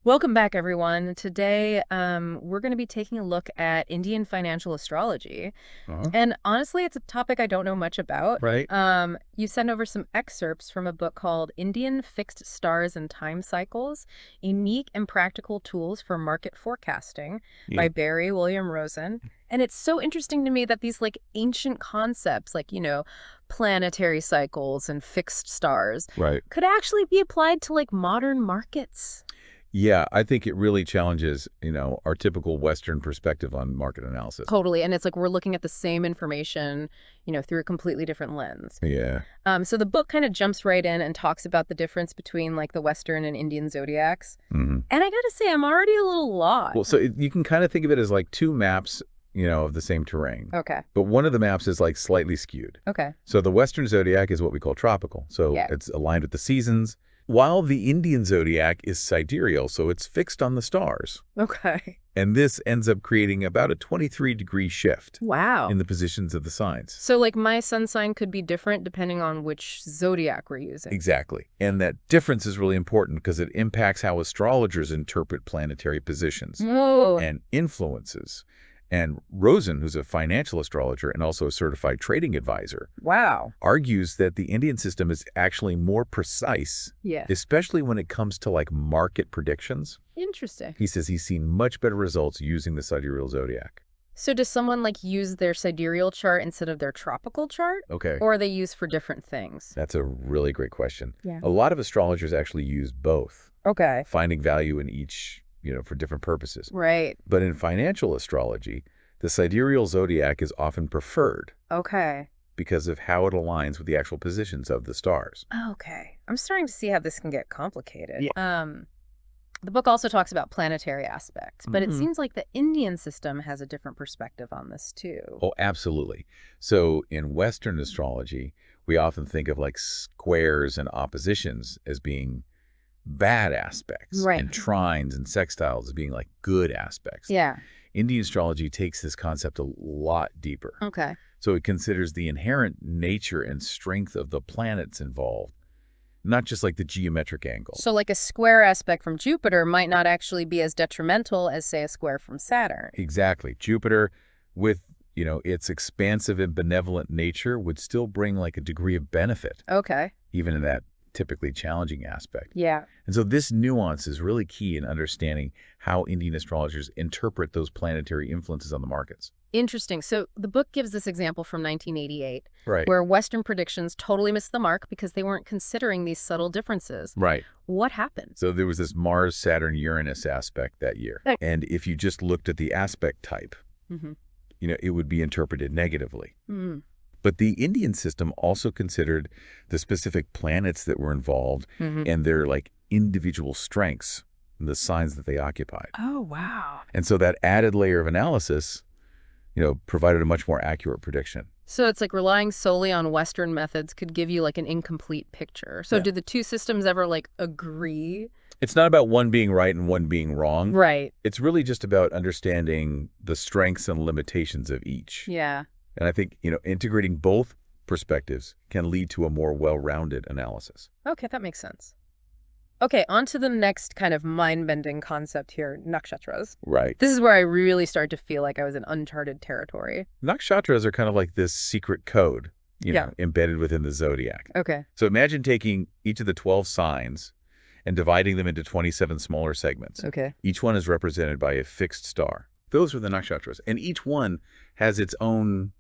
Welcome back, everyone. Today, we're going to be taking a look at Indian financial astrology. Uh-huh. And honestly, it's a topic I don't know much about. Right. You sent over some excerpts from a book called Indian Fixed Stars and Time Cycles, Unique and Practical Tools for Market Forecasting Yeah. by Barry William Rosen. And it's so interesting to me that these ancient concepts, planetary cycles and fixed stars, Right. could actually be applied to modern markets. Yeah, I think it really challenges, our typical Western perspective on market analysis. Totally. And it's like we're looking at the same information, through a completely different lens. Yeah. So the book kind of jumps right in and talks about the difference between the Western and Indian zodiacs. Hmm. And I got to say, I'm already a little lost. Well, so you can kind of think of it as like two maps, of the same terrain. Okay. But one of the maps is slightly skewed. Okay. So the Western zodiac is what we call tropical. So Yeah. it's aligned with the seasons, while the Indian zodiac is sidereal. So it's fixed on the stars. Okay. And this ends up creating about a 23-degree shift Wow. in the positions of the signs. So my sun sign could be different depending on which zodiac we're using. Exactly. And that difference is really important because it impacts how astrologers interpret planetary positions Whoa. and influences. And Rosen, who's a financial astrologer and also a certified trading advisor, Wow. argues that the Indian system is actually more precise, Yeah. especially when it comes to market predictions. Interesting. He says he's seen much better results using the sidereal zodiac. So does someone use their sidereal chart instead of their tropical chart? Okay. Or are they used for different things? That's a really great question. Yeah. A lot of astrologers actually use both, Okay. finding value in each, for different purposes. Right. But in financial astrology, the sidereal zodiac is often preferred Okay. because of how it aligns with the actual positions of the stars. Okay. I'm starting to see how this can get complicated. Yeah. The book also talks about planetary aspects, but it Mhm. seems like the Indian system has a different perspective on this too. Oh, absolutely. So in Western astrology, we often think of squares and oppositions as being bad aspects, Right. and trines and sextiles as being good aspects. Yeah. Indian astrology takes this concept a lot deeper. Okay. So it considers the inherent nature and strength of the planets involved, not just the geometric angle. So a square aspect from Jupiter might not actually be as detrimental as, say, a square from Saturn. Exactly. Jupiter, with its expansive and benevolent nature, would still bring a degree of benefit, Okay. even in that typically challenging aspect. Yeah. And so this nuance is really key in understanding how Indian astrologers interpret those planetary influences on the markets. Interesting. So the book gives this example from 1988, Right. where Western predictions totally missed the mark because they weren't considering these subtle differences. Right. What happened? So there was this Mars, Saturn, Uranus aspect that year. Okay. And if you just looked at the aspect type, Mm-hmm. it would be interpreted negatively. Mm-hmm. But the Indian system also considered the specific planets that were involved and their individual strengths and the signs that they occupied. Oh, wow. And so that added layer of analysis, provided a much more accurate prediction. So it's relying solely on Western methods could give you an incomplete picture. So Yeah. do the two systems ever agree? It's not about one being right and one being wrong. Right. It's really just about understanding the strengths and limitations of each. Yeah. And I think, integrating both perspectives can lead to a more well-rounded analysis. Okay, that makes sense. Okay, on to the next kind of mind-bending concept here, nakshatras. Right. This is where I really start to feel like I was in uncharted territory. Nakshatras are kind of like this secret code, Yeah. embedded within the zodiac. Okay. So imagine taking each of the 12 signs and dividing them into 27 smaller segments. Okay. Each one is represented by a fixed star. Those are the nakshatras. And each one has its own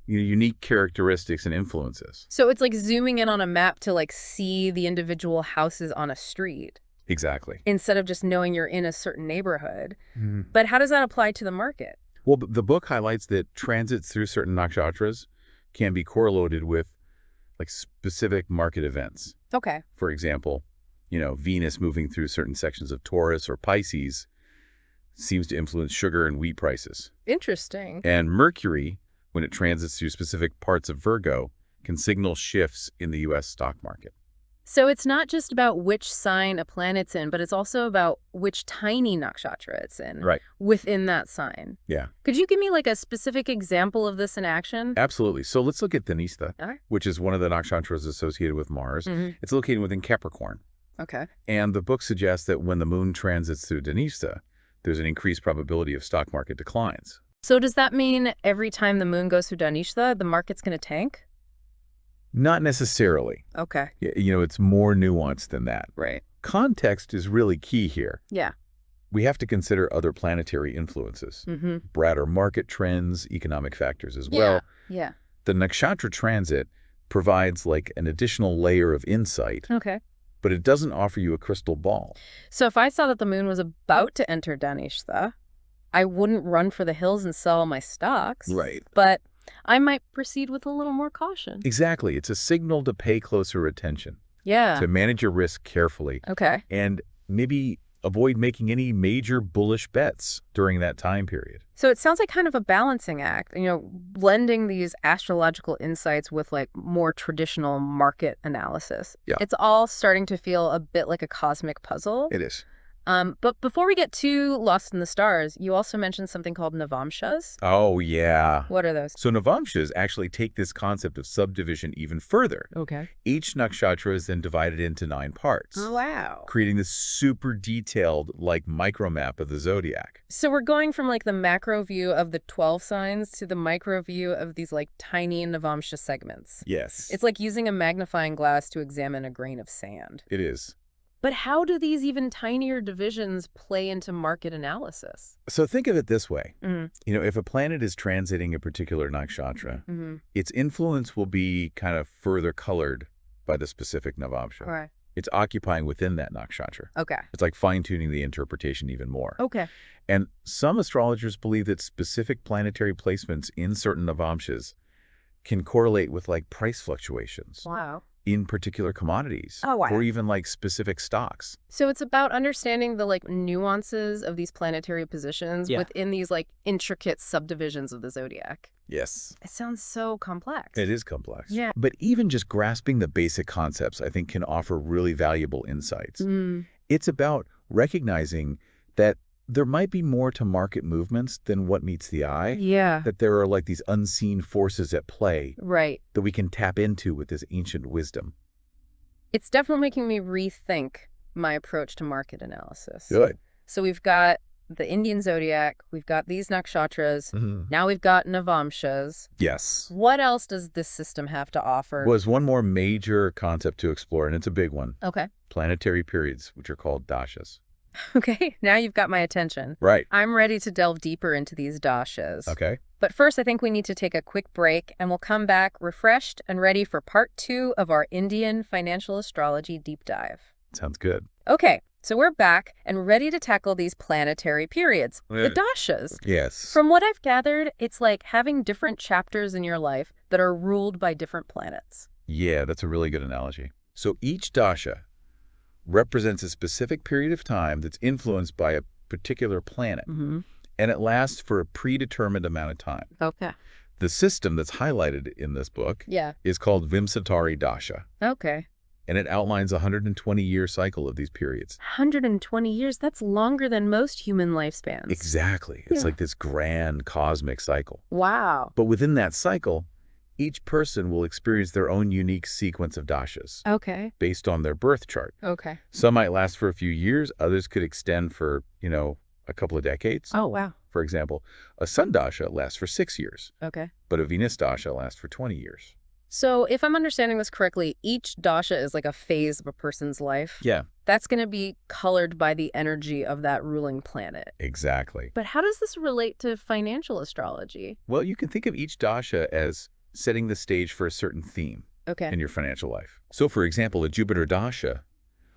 unique characteristics and influences. So it's zooming in on a map to see the individual houses on a street Exactly. instead of just knowing you're in a certain neighborhood. Mhm. But how does that apply to the market? Well, the book highlights that transits through certain nakshatras can be correlated with specific market events. Okay. For example, Venus moving through certain sections of Taurus or Pisces seems to influence sugar and wheat prices. Interesting. And Mercury, when it transits through specific parts of Virgo, can signal shifts in the U.S. stock market. So it's not just about which sign a planet's in, but it's also about which tiny nakshatra it's in Right. within that sign. Yeah, Could you give me a specific example of this in action? absolutely. So let's look at Dhanistha, All right. which is one of the nakshatras associated with Mars. Mhm. It's located within Capricorn. Okay. And the book suggests that when the moon transits through Dhanishta, there's an increased probability of stock market declines. So does that mean every time the moon goes through Dhanishta, the market's going to tank? Not necessarily. Okay. It's more nuanced than that. Right. Context is really key here. Yeah. We have to consider other planetary influences, broader market trends, economic factors as well. Yeah. The nakshatra transit provides like an additional layer of insight, Okay. but it doesn't offer you a crystal ball. So if I saw that the moon was about to enter Dhanishta, I wouldn't run for the hills and sell my stocks. Right. But I might proceed with a little more caution. Exactly. It's a signal to pay closer attention, Yeah. to manage your risk carefully, Okay. and maybe avoid making any major bullish bets during that time period. So it sounds like kind of a balancing act, blending these astrological insights with like more traditional market analysis. Yeah. It's all starting to feel a bit like a cosmic puzzle. It is. But before we get too lost in the stars, you also mentioned something called Navamshas. Oh, yeah. What are those? So Navamshas actually take this concept of subdivision even further. Okay. Each nakshatra is then divided into 9 parts, Wow. creating this super detailed, like, micromap of the zodiac. So we're going from like the macro view of the 12 signs to the micro view of these like tiny Navamsha segments. Yes. It's like using a magnifying glass to examine a grain of sand. It is. But how do these even tinier divisions play into market analysis? So think of it this way. Mm-hmm. If a planet is transiting a particular nakshatra, its influence will be kind of further colored by the specific navamsha. Right. It's occupying within that nakshatra. Okay. It's like fine-tuning the interpretation even more. Okay. And some astrologers believe that specific planetary placements in certain navamshas can correlate with like price fluctuations. Wow. In particular commodities. Oh, wow. Or even like specific stocks. So it's about understanding the like nuances of these planetary positions within these like intricate subdivisions of the zodiac. Yes. It sounds so complex. It is complex. Yeah. But even just grasping the basic concepts, I think, can offer really valuable insights. It's about recognizing that there might be more to market movements than what meets the eye. Yeah. That there are like these unseen forces at play. Right. That we can tap into with this ancient wisdom. It's definitely making me rethink my approach to market analysis. Good. So we've got the Indian zodiac, we've got these nakshatras, now we've got navamshas. Yes. What else does this system have to offer? Was one more major concept to explore, and it's a big one. Okay. Planetary periods, which are called dashas. Okay, now you've got my attention. Right. I'm ready to delve deeper into these dashas. Okay. But first, I think we need to take a quick break, and we'll come back refreshed and ready for part 2 of our Indian financial astrology deep dive. Sounds good. Okay, so we're back and ready to tackle these planetary periods, the dashas. Yes. From what I've gathered, it's like having different chapters in your life that are ruled by different planets. Yeah, that's a really good analogy. So each dasha represents a specific period of time that's influenced by a particular planet, and it lasts for a predetermined amount of time. Okay. The system that's highlighted in this book is called Vimsatari Dasha, Okay. and it outlines a 120-year cycle of these periods. 120 years, that's longer than most human lifespans. Exactly. It's like this grand cosmic cycle. Wow. But within that cycle, each person will experience their own unique sequence of dashas Okay. based on their birth chart. Okay. Some might last for a few years. Others could extend for, a couple of decades. Oh, wow. For example, a sun dasha lasts for 6 years, Okay. but a Venus dasha lasts for 20 years. So if I'm understanding this correctly, each dasha is like a phase of a person's life. Yeah, That's going to be colored by the energy of that ruling planet. exactly. But how does this relate to financial astrology? Well, you can think of each dasha as setting the stage for a certain theme Okay. in your financial life. So, for example, a Jupiter dasha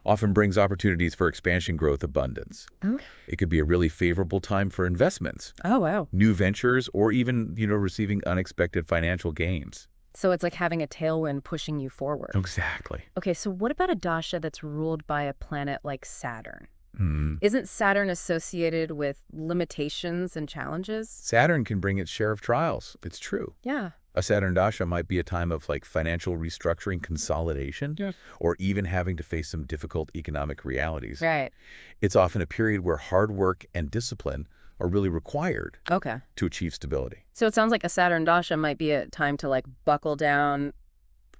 often brings opportunities for expansion, growth, abundance. Oh. It could be a really favorable time for investments, Oh, wow. new ventures, or even, receiving unexpected financial gains. So it's like having a tailwind pushing you forward. Exactly. Okay, so what about a dasha that's ruled by a planet like Saturn? Mm. Isn't Saturn associated with limitations and challenges? Saturn can bring its share of trials. It's true. Yeah. A Saturn dasha might be a time of like financial restructuring, consolidation, or even having to face some difficult economic realities. Right. It's often a period where hard work and discipline are really required Okay. to achieve stability. So it sounds like a Saturn dasha might be a time to like buckle down,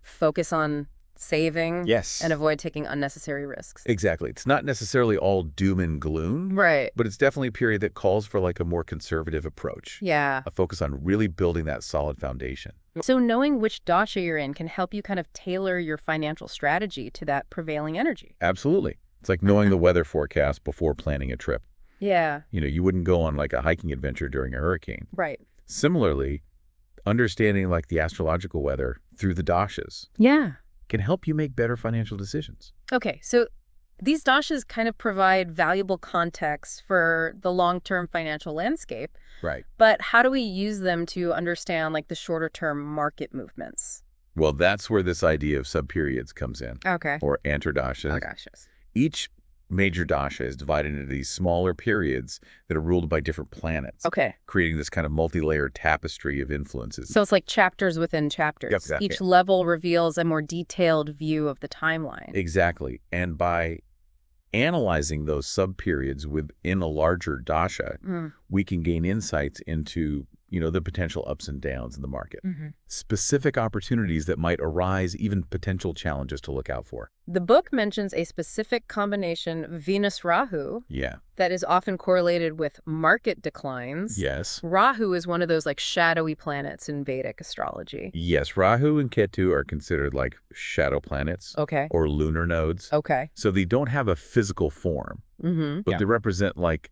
focus on saving, Yes. and avoid taking unnecessary risks. Exactly. It's not necessarily all doom and gloom, Right. but it's definitely a period that calls for like a more conservative approach, Yeah. a focus on really building that solid foundation. So knowing which dasha you're in can help you kind of tailor your financial strategy to that prevailing energy. Absolutely. It's like knowing the weather forecast before planning a trip. Yeah. You wouldn't go on like a hiking adventure during a hurricane. Right. Similarly, understanding like the astrological weather through the dashas Yeah. can help you make better financial decisions. Okay, so these dashas kind of provide valuable context for the long-term financial landscape, Right. but how do we use them to understand like the shorter-term market movements? Well, that's where this idea of subperiods comes in, Okay. or anterdashas. Oh, gosh, yes. Each major dasha is divided into these smaller periods that are ruled by different planets, Okay. creating this kind of multi-layered tapestry of influences. So it's like chapters within chapters. Yep, exactly. Each level reveals a more detailed view of the timeline. Exactly. And by analyzing those subperiods within a larger dasha, we can gain insights into, the potential ups and downs in the market, specific opportunities that might arise, even potential challenges to look out for. The book mentions a specific combination Venus-Rahu Yeah. that is often correlated with market declines. Yes. Rahu is one of those like shadowy planets in Vedic astrology. Yes, Rahu and Ketu are considered like shadow planets Okay. or lunar nodes. Okay. So they don't have a physical form, but they represent like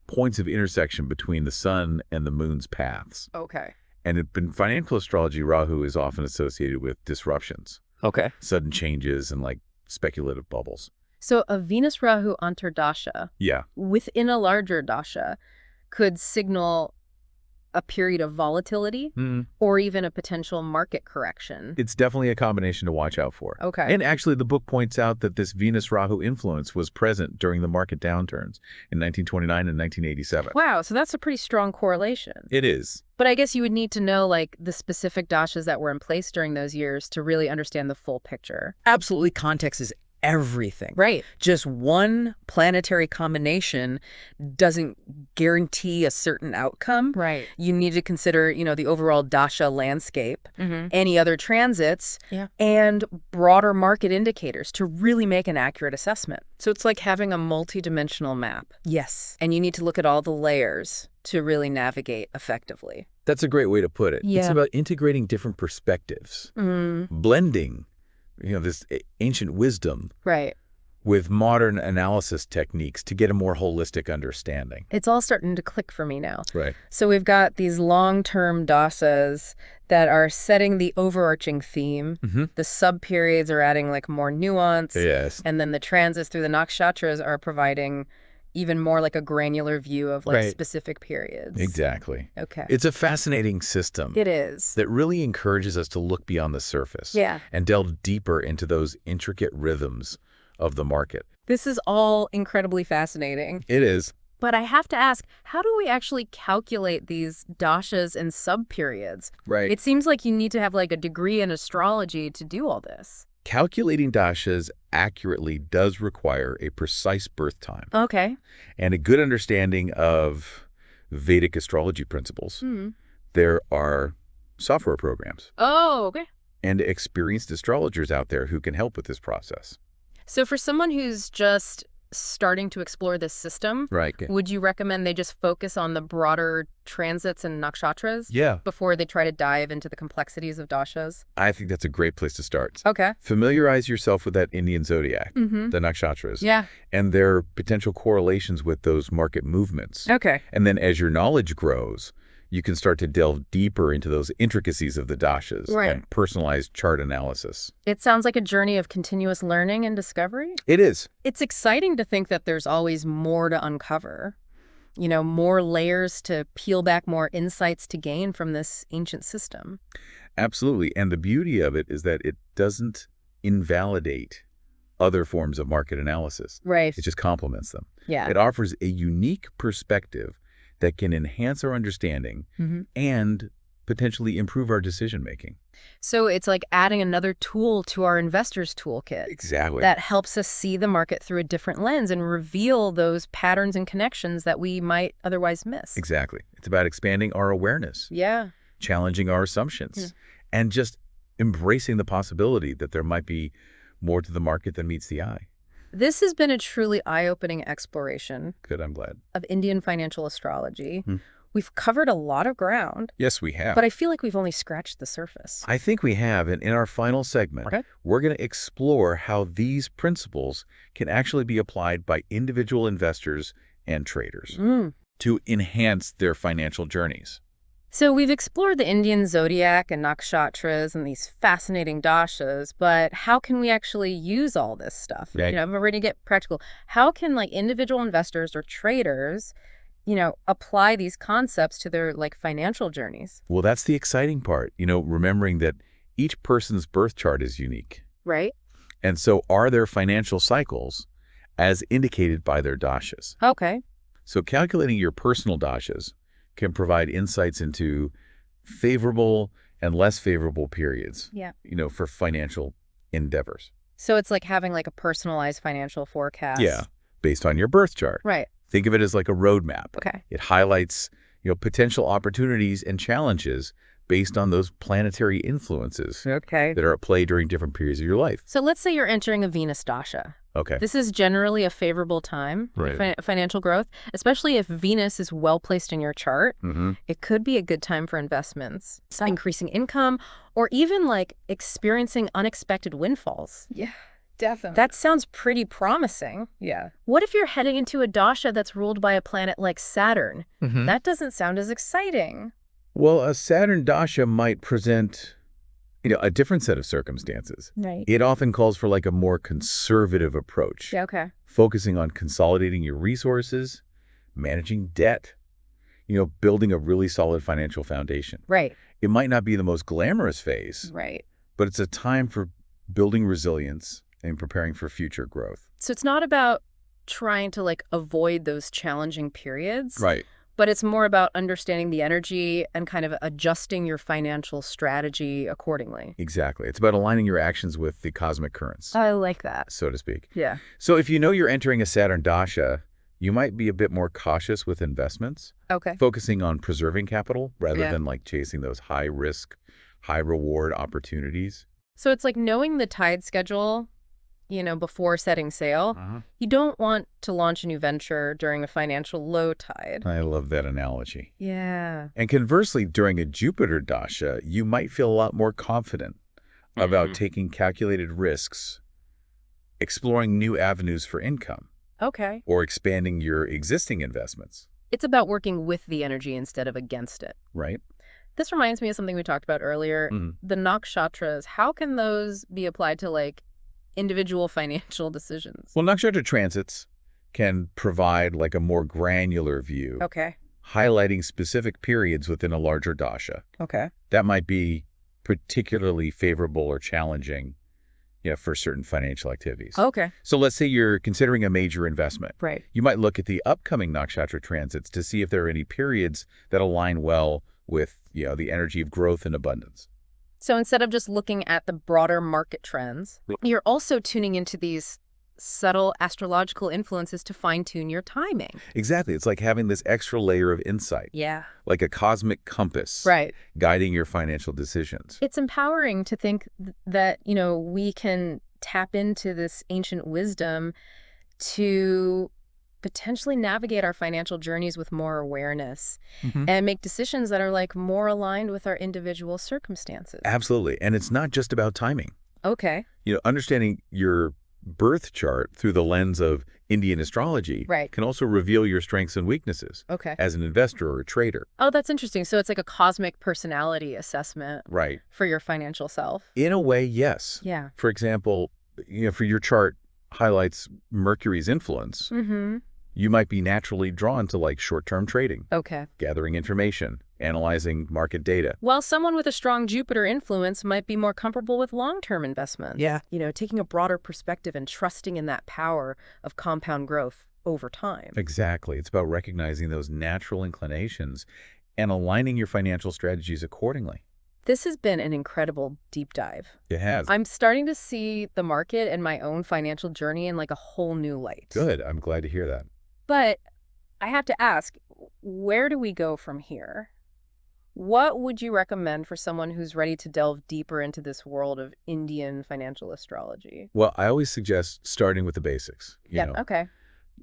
points of intersection between the sun and the moon's paths. Okay. And in financial astrology, Rahu is often associated with disruptions, Okay. sudden changes, and like speculative bubbles. So a Venus-Rahu antardasha Yeah. within a larger dasha could signal a period of volatility or even a potential market correction. It's definitely a combination to watch out for. Okay. And actually, the book points out that this Venus-Rahu influence was present during the market downturns in 1929 and 1987. Wow, so that's a pretty strong correlation. It is. But I guess you would need to know like the specific dashas that were in place during those years to really understand the full picture. Absolutely, context is everything. Right. Just one planetary combination doesn't guarantee a certain outcome. Right. You need to consider, the overall dasha landscape, Mm-hmm. any other transits, Yeah. and broader market indicators to really make an accurate assessment. So it's like having a multi-dimensional map, Yes. and you need to look at all the layers to really navigate effectively. That's a great way to put it. It's Yeah. about integrating different perspectives, blending, this ancient wisdom Right. with modern analysis techniques to get a more holistic understanding. It's all starting to click for me now. Right. So we've got these long-term dasas that are setting the overarching theme. The sub-periods are adding like more nuance. Yes. And then the transits through the nakshatras are providing even more like a granular view of like Right. specific periods. Exactly. Okay. It's a fascinating system It is. that really encourages us to look beyond the surface Yeah. and delve deeper into those intricate rhythms of the market. This is all incredibly fascinating. It is. But I have to ask, how do we actually calculate these dashas and sub-periods? Right. It seems like you need to have like a degree in astrology to do all this. Calculating dashas accurately does require a precise birth time Okay. and a good understanding of Vedic astrology principles. There are software programs Oh, okay. and experienced astrologers out there who can help with this process. So for someone who's just starting to explore this system, Right. would you recommend they just focus on the broader transits and nakshatras Yeah. before they try to dive into the complexities of dashas? I think that's a great place to start. Okay. Familiarize yourself with that Indian zodiac, Mm-hmm. the nakshatras, Yeah. and their potential correlations with those market movements. Okay. And then as your knowledge grows, you can start to delve deeper into those intricacies of the dashas Right. and personalized chart analysis. It sounds like a journey of continuous learning and discovery. It is. It's exciting to think that there's always more to uncover, more layers to peel back, more insights to gain from this ancient system. Absolutely. And the beauty of it is that it doesn't invalidate other forms of market analysis. Right. It just complements them. Yeah. It offers a unique perspective that can enhance our understanding and potentially improve our decision-making. So it's like adding another tool to our investor's toolkit. Exactly. That helps us see the market through a different lens and reveal those patterns and connections that we might otherwise miss. Exactly. It's about expanding our awareness, Yeah. challenging our assumptions, and just embracing the possibility that there might be more to the market than meets the eye. This has been a truly eye-opening exploration Good, I'm glad. of Indian financial astrology. Hmm. We've covered a lot of ground, Yes, we have. but I feel like we've only scratched the surface. I think we have, and in our final segment, Okay. we're going to explore how these principles can actually be applied by individual investors and traders to enhance their financial journeys. So we've explored the Indian zodiac and nakshatras and these fascinating dashas, but how can we actually use all this stuff? Right. I'm ready to get practical. How can individual investors or traders, apply these concepts to their financial journeys? Well, that's the exciting part, remembering that each person's birth chart is unique. Right? And so are their financial cycles as indicated by their dashas. Okay. So calculating your personal dashas can provide insights into favorable and less favorable periods, Yeah. For financial endeavors. So it's like having a personalized financial forecast. Yeah, based on your birth chart. Right. Think of it as like a roadmap. Okay. It highlights, potential opportunities and challenges based on those planetary influences Okay. that are at play during different periods of your life. So let's say you're entering a Venus dasha. Okay. This is generally a favorable time for financial growth, especially if Venus is well placed in your chart. Mm-hmm. It could be a good time for investments, increasing income, or even experiencing unexpected windfalls. Yeah, definitely. That sounds pretty promising. Yeah. What if you're heading into a dasha that's ruled by a planet like Saturn? Mm-hmm. That doesn't sound as exciting. Well, a Saturn dasha might present, a different set of circumstances. Right. It often calls for a more conservative approach, Yeah, okay. focusing on consolidating your resources, managing debt, building a really solid financial foundation. Right. It might not be the most glamorous phase, Right. but it's a time for building resilience and preparing for future growth. So it's not about trying to avoid those challenging periods. Right. But it's more about understanding the energy and kind of adjusting your financial strategy accordingly. Exactly. It's about aligning your actions with the cosmic currents, I like that. so to speak. Yeah. So if you know you're entering a Saturn dasha, you might be a bit more cautious with investments, Okay. focusing on preserving capital rather Yeah. than chasing those high risk, high reward opportunities. So it's knowing the tide schedule, before setting sail. You don't want to launch a new venture during a financial low tide. I love that analogy. Yeah. And conversely, during a Jupiter dasha, you might feel a lot more confident about taking calculated risks, exploring new avenues for income, Okay. or expanding your existing investments, It's about working with the energy instead of against it. right? This reminds me of something we talked about earlier. The nakshatras, how can those be applied to individual financial decisions? Well, nakshatra transits can provide a more granular view, Okay. highlighting specific periods within a larger dasha. Okay. That might be particularly favorable or challenging, for certain financial activities. Okay. So let's say you're considering a major investment. Right. You might look at the upcoming nakshatra transits to see if there are any periods that align well with, the energy of growth and abundance. So instead of just looking at the broader market trends, you're also tuning into these subtle astrological influences to fine-tune your timing. Exactly. It's like having this extra layer of insight, Yeah. like a cosmic compass, Right. guiding your financial decisions. It's empowering to think that, we can tap into this ancient wisdom to potentially navigate our financial journeys with more awareness and make decisions that are more aligned with our individual circumstances. Absolutely. And it's not just about timing. Okay. Understanding your birth chart through the lens of Indian astrology Right. can also reveal your strengths and weaknesses Okay. as an investor or a trader. Oh, that's interesting. So it's a cosmic personality assessment Right. for your financial self. In a way, yes. Yeah. For example, for your chart highlights Mercury's influence, you might be naturally drawn to short-term trading, Okay. gathering information, analyzing market data. While someone with a strong Jupiter influence might be more comfortable with long-term investments. Yeah. Taking a broader perspective and trusting in that power of compound growth over time. Exactly. It's about recognizing those natural inclinations and aligning your financial strategies accordingly. This has been an incredible deep dive. It has. I'm starting to see the market and my own financial journey in a whole new light. Good. I'm glad to hear that. But I have to ask, where do we go from here? What would you recommend for someone who's ready to delve deeper into this world of Indian financial astrology? Well, I always suggest starting with the basics. Yep, okay.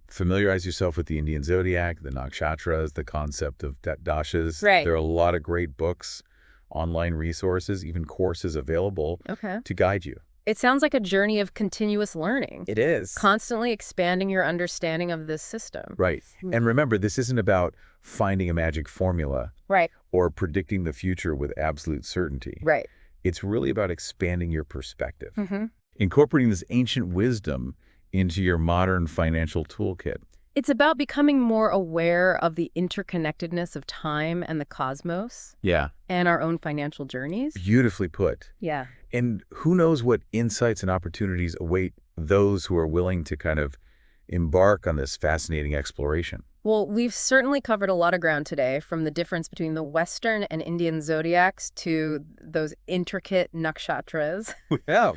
Familiarize yourself with the Indian zodiac, the nakshatras, the concept of dashas. Right. There are a lot of great books, online resources, even courses available Okay. to guide you. It sounds like a journey of continuous learning. It is. Constantly expanding your understanding of this system. Right. And remember, this isn't about finding a magic formula Right. or predicting the future with absolute certainty. Right. It's really about expanding your perspective, Mm-hmm. incorporating this ancient wisdom into your modern financial toolkit. It's about becoming more aware of the interconnectedness of time and the cosmos Yeah. and our own financial journeys. Beautifully put. Yeah. And who knows what insights and opportunities await those who are willing to kind of embark on this fascinating exploration. Well, we've certainly covered a lot of ground today, from the difference between the Western and Indian zodiacs to those intricate nakshatras Yeah.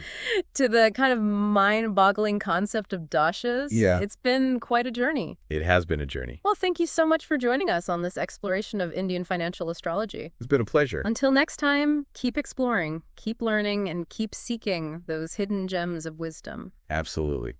to the kind of mind-boggling concept of dashas. Yeah. It's been quite a journey. It has been a journey. Well, thank you so much for joining us on this exploration of Indian financial astrology. It's been a pleasure. Until next time, keep exploring, keep learning, and keep seeking those hidden gems of wisdom. Absolutely.